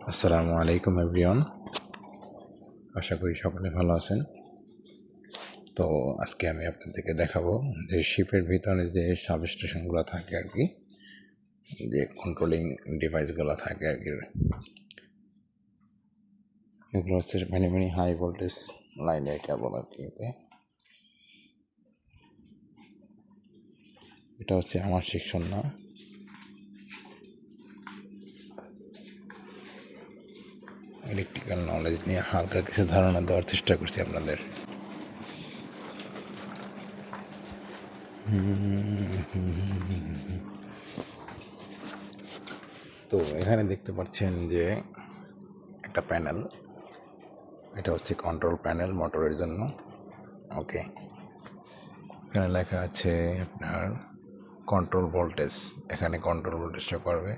আসসালামু আলাইকুম এভরিওয়ান, আশা করি সকলে ভালো আছেন। তো আজকে আমি আপনাদেরকে দেখাবো যে শিপের ভিতরে যে সাবস্টেশনগুলো থাকে আর কি, যে কন্ট্রোলিং ডিভাইসগুলো থাকে আর কি, এগুলো হচ্ছে মেনি হাই ভোল্টেজ লাইনের কেবল আর কি। এটা হচ্ছে আমার সেকশন না, ইলেকট্রিক্যাল নলেজ নিয়ে হালকা কিছু ধারণা দেওয়ার চেষ্টা করছি আপনাদের। তো এখানে দেখতে পাচ্ছেন যে একটা প্যানেল, এটা হচ্ছে কন্ট্রোল প্যানেল মোটরের জন্য। ওকে, এখানে লেখা আছে আপনার কন্ট্রোল ভোল্টেজ, এখানে কন্ট্রোল ভোল্টেজ শো করবে।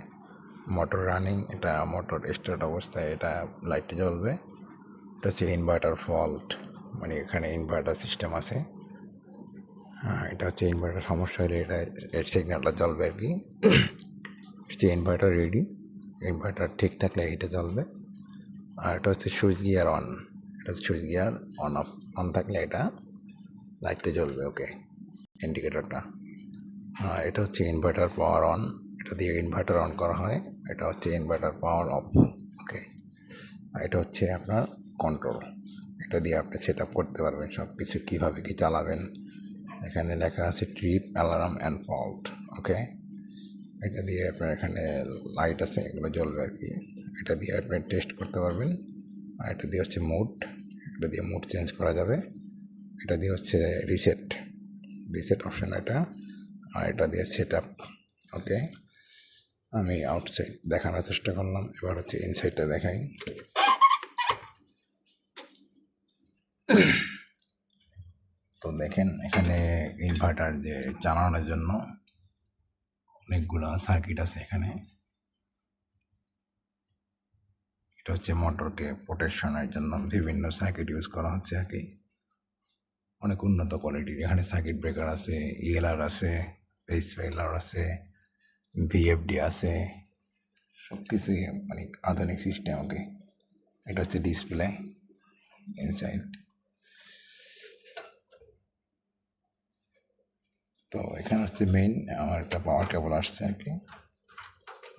মোটর রানিং, এটা মোটর স্টার্ট অবস্থায় এটা লাইটটা জ্বলবে। এটা হচ্ছে ইনভার্টার ফল্ট, মানে এখানে ইনভার্টার সিস্টেম আছে। হ্যাঁ, এটা হচ্ছে ইনভার্টার সমস্যা হলে এটা এর সিগন্যালটা জ্বলবে আর কি। হচ্ছে ইনভার্টার রেডি, ইনভার্টার ঠিক থাকলে এটা জ্বলবে। আর এটা হচ্ছে সুইচ গিয়ার অন, এটা হচ্ছে সুইচ গিয়ার অন থাকলে এটা লাইটটা জ্বলবে। ওকে, ইন্ডিকেটরটা। আর এটা হচ্ছে ইনভার্টার পাওয়ার অন, এটা দিয়ে ইনভার্টার অন করা হয়। এটা হচ্ছে ইনভার্টার পাওয়ার অফ। ওকে, আর এটা হচ্ছে আপনার কন্ট্রোল, এটা দিয়ে আপনি সেট আপ করতে পারবেন সব কিছু, কীভাবে কী চালাবেন। এখানে লেখা আছে ট্রিপ, অ্যালার্ম অ্যান্ড ফল্ট। ওকে, এটা দিয়ে আপনার এখানে লাইট আছে, এগুলো জ্বলবে আর কি। এটা দিয়ে আপনি টেস্ট করতে পারবেন। আর এটা দিয়ে হচ্ছে মুড, এটা দিয়ে মুড চেঞ্জ করা যাবে। এটা দিয়ে হচ্ছে রিসেট অপশন এটা। আর এটা দিয়ে সেট আপ। ওকে, আমি আউটসাইড দেখানোর চেষ্টা করলাম, এবার হচ্ছে ইনসাইডটা দেখাই। তো দেখেন এখানে ইনভার্টার যে চালানোর জন্য অনেকগুলো সার্কিট আছে এখানে। এটা হচ্ছে মোটরকে প্রোটেকশনের জন্য বিভিন্ন সার্কিট ইউজ করা হচ্ছে আর কি, অনেক উন্নত কোয়ালিটির। এখানে সার্কিট ব্রেকার আছে, ইএলআর আছে, পেস ফেলার আছে, ভিএফডি আছে, সব কিছুই মানে আধুনিক সিস্টেম। ওকে, এটা হচ্ছে ডিসপ্লে ইনসাইড। তো এখানে হচ্ছে মেইন আমার একটা পাওয়ার কেবল আসছে আর কি,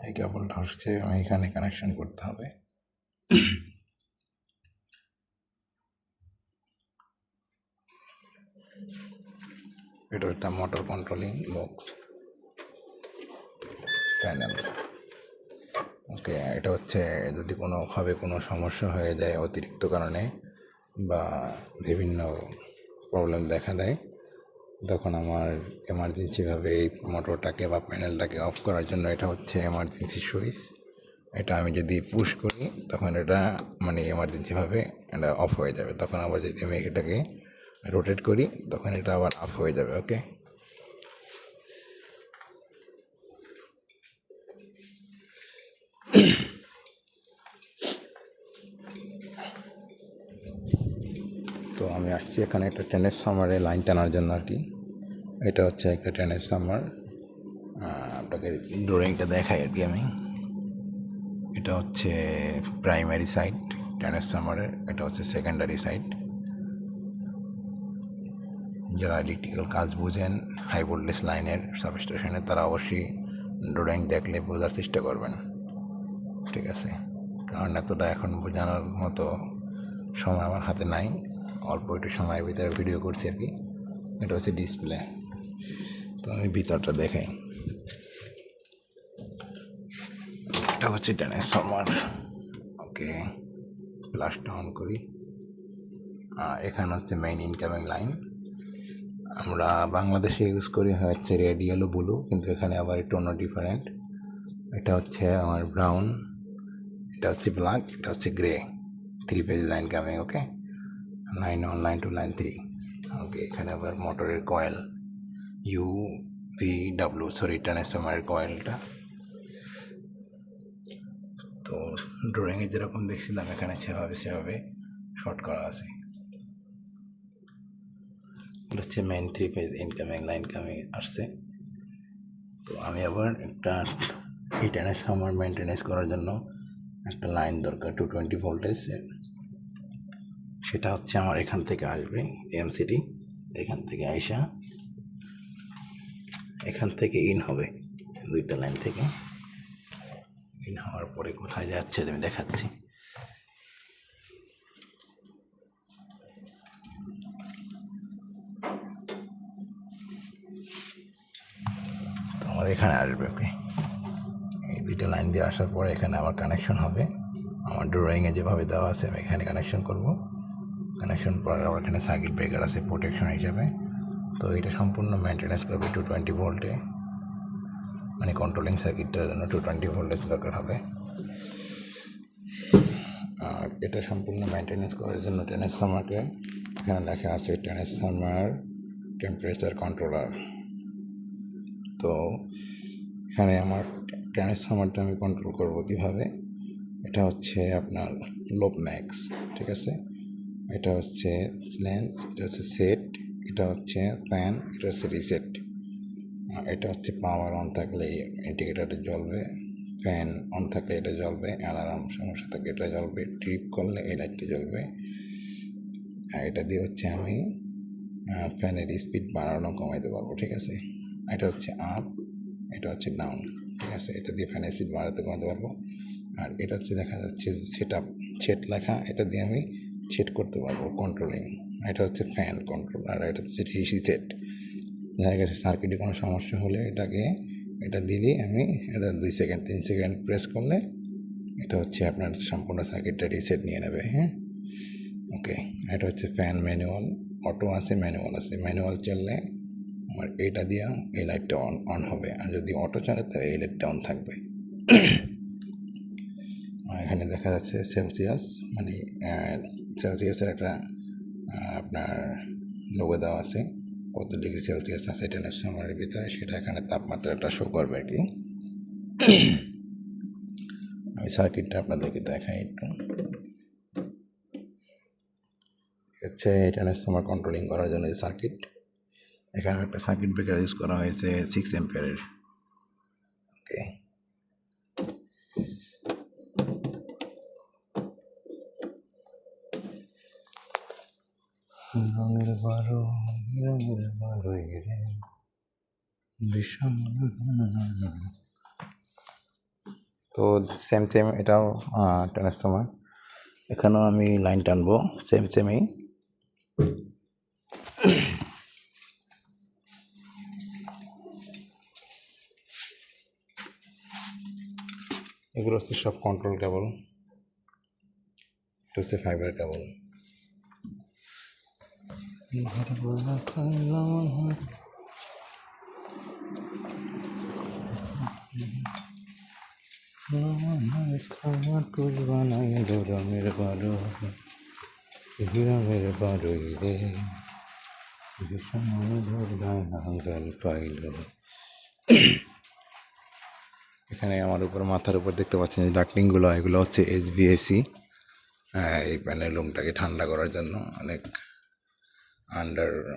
এই কেবলটা হচ্ছে আমি এখানে কানেকশন করতে হবে। এটা একটা মোটর কন্ট্রোলিং বক্স প্যানেল। ওকে, এটা হচ্ছে যদি কোনোভাবে কোনো সমস্যা হয়ে যায় অতিরিক্ত কারণে বা বিভিন্ন প্রবলেম দেখা দেয়, তখন আমার এমার্জেন্সিভাবে এই মোটরটাকে বা প্যানেলটাকে অফ করার জন্য এটা হচ্ছে এমার্জেন্সি সুইচ। এটা আমি যদি পুশ করি তখন এটা মানে এমার্জেন্সিভাবে এটা অফ হয়ে যাবে, তখন আবার যদি আমি এটাকে রোটেট করি তখন এটা আবার অফ হয়ে যাবে। ওকে, তো আমি আসছি এখানে একটা ট্রান্সফরমারে লাইন টানার জন্য আর কি। এটা হচ্ছে একটা ট্রান্সফরমার, আপনাকে ড্রয়িংটা দেখাই আর কি আমি। এটা হচ্ছে প্রাইমারি সাইড ট্রান্সফরমারের, এটা হচ্ছে সেকেন্ডারি সাইড। যারা ইলেকট্রিক্যাল কাজ বুঝেন হাই ভোল্টেজ লাইনের সাবস্টেশনে, তারা অবশ্যই ড্রয়িং দেখলে বোঝার চেষ্টা করবেন, ঠিক আছে? কারণ এতটা এখন বোঝানোর মতো সময় আমার হাতে নাই, অল্প একটু সময়ের ভিতরে ভিডিও করছি আর কি। এটা হচ্ছে ডিসপ্লে। তো আমি ভিতরটা দেখাই। এটা হচ্ছে ট্রান্সফরমার। ওকে, ফ্ল্যাশটা অন করি। এখানে হচ্ছে মেইন ইনকামিং লাইন। আমরা বাংলাদেশে ইউজ করি হচ্ছে রেড ইয়েলো ব্লু, কিন্তু এখানে আবার একটু অন্য ডিফারেন্ট। এটা হচ্ছে আমার ব্রাউন, এটা হচ্ছে ব্ল্যাক, এটা হচ্ছে grey. 3 page line coming. Okay, line 1, line 2, line 3। Okay, এখানে আবার মোটরের কয়েল UVW, সরি ট্রান্সফরমারের কয়েলটা। তো ড্রয়িংয়ে যেরকম দেখছিলাম এখানে সেভাবে শর্ট করা আছে। এটা হচ্ছে main 3 page incoming line coming আসছে। তো আমি আবার একটা এই ট্রান্সফরমার মেনটেনেন্স করার জন্য একটা লাইন দরকার 220 ভোল্টেজ, সেটা হচ্ছে আমার এখান থেকে আসবে এমসিটি, এখান থেকে আইসা এখান থেকে ইন হবে, দুইটা লাইন থেকে ইন হওয়ার পরে কোথায় যাচ্ছে আমি দেখাচ্ছি। তো আমার এখানে আসবে, ওকে, এই দুইটা লাইন দিয়ে আসার পরে এখানে আমার কানেকশন হবে, আমার ড্রয়িংয়ে যেভাবে দেওয়া আছে আমি এখানে কানেকশন করব। কানেকশন করার আমার এখানে সার্কিট ব্রেকার আছে প্রোটেকশন হিসাবে। তো এটা সম্পূর্ণ মেনটেন্যান্স করবে 220 ভোল্টে, মানে কন্ট্রোলিং সার্কিটটার জন্য 220 ভোল্টেজ দরকার হবে। আর এটা সম্পূর্ণ মেনটেন্যান্স করার জন্য ট্রান্সফরমারকে এখানে লেখা আছে ট্রান্সফরমার টেম্পারেচার কন্ট্রোলার। তো এখানে আমার ট্রান্সফরমারটা আমি কন্ট্রোল করব কিভাবে, এটা হচ্ছে আপনার লোপ ম্যাক্স, ঠিক আছে, এটা হচ্ছে লেন্স, এটা হচ্ছে সেট, এটা হচ্ছে ফ্যান, এটা হচ্ছে রিসেট, এটা হচ্ছে পাওয়ার অন থাকলে ইন্ডিকেটারটা জ্বলবে, ফ্যান অন থাকলে এটা জ্বলবে, অ্যালার্ম সমস্যা থাকলে এটা জ্বলবে, ট্রিপ করলে এই লাইটটা জ্বলবে। এটা দিয়ে হচ্ছে আমি ফ্যানের স্পিড বাড়ানো কমাইতে পারবো, ঠিক আছে। এটা হচ্ছে আপ, এটা হচ্ছে ডাউন, ঠিক আছে, এটা দিয়ে ফ্যানের স্পিড বাড়াতে কমাতে পারবো। আর এটা হচ্ছে দেখা যাচ্ছে সেট আপ, সেট লেখা, এটা দিয়ে আমি সেট করতে পারবো কন্ট্রোলিং। এটা হচ্ছে ফ্যান কন্ট্রোল, আর এটা হচ্ছে রিসেট। দেখা গেছে সার্কিটে কোনো সমস্যা হলে এটা দিলেই আমি এটা 2 সেকেন্ড 3 সেকেন্ড প্রেস করলে এটা হচ্ছে আপনার সম্পূর্ণ সার্কিটটা রিসেট নিয়ে নেবে। হ্যাঁ, ওকে। এটা হচ্ছে ফ্যান ম্যানুয়াল, অটো আছে ম্যানুয়াল আছে, ম্যানুয়াল চললে আমার এইটা দিয়া এই লাইটটা অন হবে, আর যদি অটো চলে তাহলে এই লাইটটা অন থাকবে। এখানে দেখা যাচ্ছে সেলসিয়াস, মানে সেলসিয়াসের একটা আপনার লোগো দেওয়া আছে, কত ডিগ্রি সেলসিয়াস আছে ট্রান্সফরমারের ভিতরে, সেটা এখানে তাপমাত্রাটা শো করবে আর কি। আমি সার্কিটটা আপনাদেরকে দেখাই একটু। হচ্ছে ট্রান্সফরমার কন্ট্রোলিং করার জন্য যে সার্কিট, এখানে একটা সার্কিট ব্রেকার ইউজ করা হয়েছে 6 অ্যাম্পিয়ারের, ওকে। রঙের বারো রে বিষম। তো সেম এটাও ট্রান্সফরমার, এখানেও আমি লাইন টানবো সেমই। এগুলো হচ্ছে সব কন্ট্রোল কেবল, এটা হচ্ছে ফাইবার কেবল। রঙের বারো রঙের বারোই রে পাইল। এখানে আমার উপর মাথার উপর দেখতে পাচ্ছেন যে ডাকলিংগুলো, এগুলো হচ্ছে HVAC। এই প্যানেল রুমটাকে ঠান্ডা করার জন্য অনেক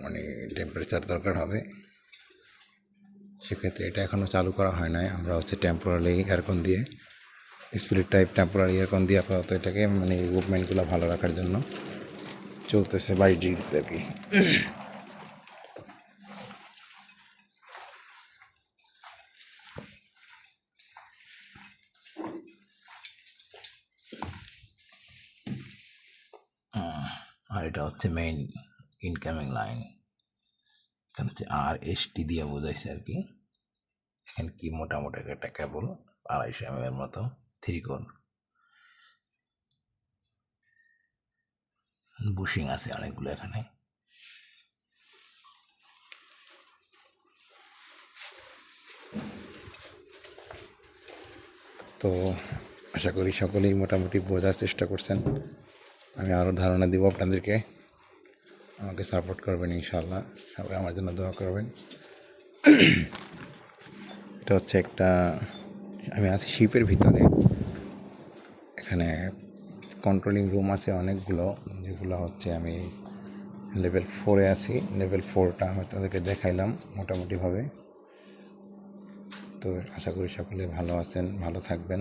মানে টেম্পারেচার দরকার হবে, সেক্ষেত্রে এটা এখনও চালু করা হয় নাই। আমরা হচ্ছে টেম্পোরারি এয়ারকন দিয়ে, স্পিরিট টাইপ টেম্পোরারি এয়ারকন দিয়ে আপাতত এটাকে মানে ইকুইপমেন্টগুলো ভালো রাখার জন্য চলতেছে 22 ডিগ্রিতে আর কি। আর এটা হচ্ছে মেইন ইনকামিং লাইন, এখানে হচ্ছে RST দিয়ে বোঝাইছে আর কি। এখানে কি মোটামুটি একটা কেবল 250 mm এর মতো 3 কোর বুশিং আছে অনেকগুলো এখানে। তো আশা করি সকলেই মোটামুটি বোঝার চেষ্টা করছেন। আমি আরও ধারণা দিব আপনাদেরকে, আমাকে সাপোর্ট করবেন ইনশাল্লাহ, সবাই আমার জন্য দোয়া করবেন। এটা হচ্ছে একটা, আমি আছি শিপের ভিতরে, এখানে কন্ট্রোলিং রুম আছে অনেকগুলো, যেগুলো হচ্ছে আমি লেভেল 4-এ আছি। লেভেল 4টা আমি তাদেরকে দেখাইলাম মোটামুটিভাবে। তো আশা করি সকলে ভালো আছেন, ভালো থাকবেন।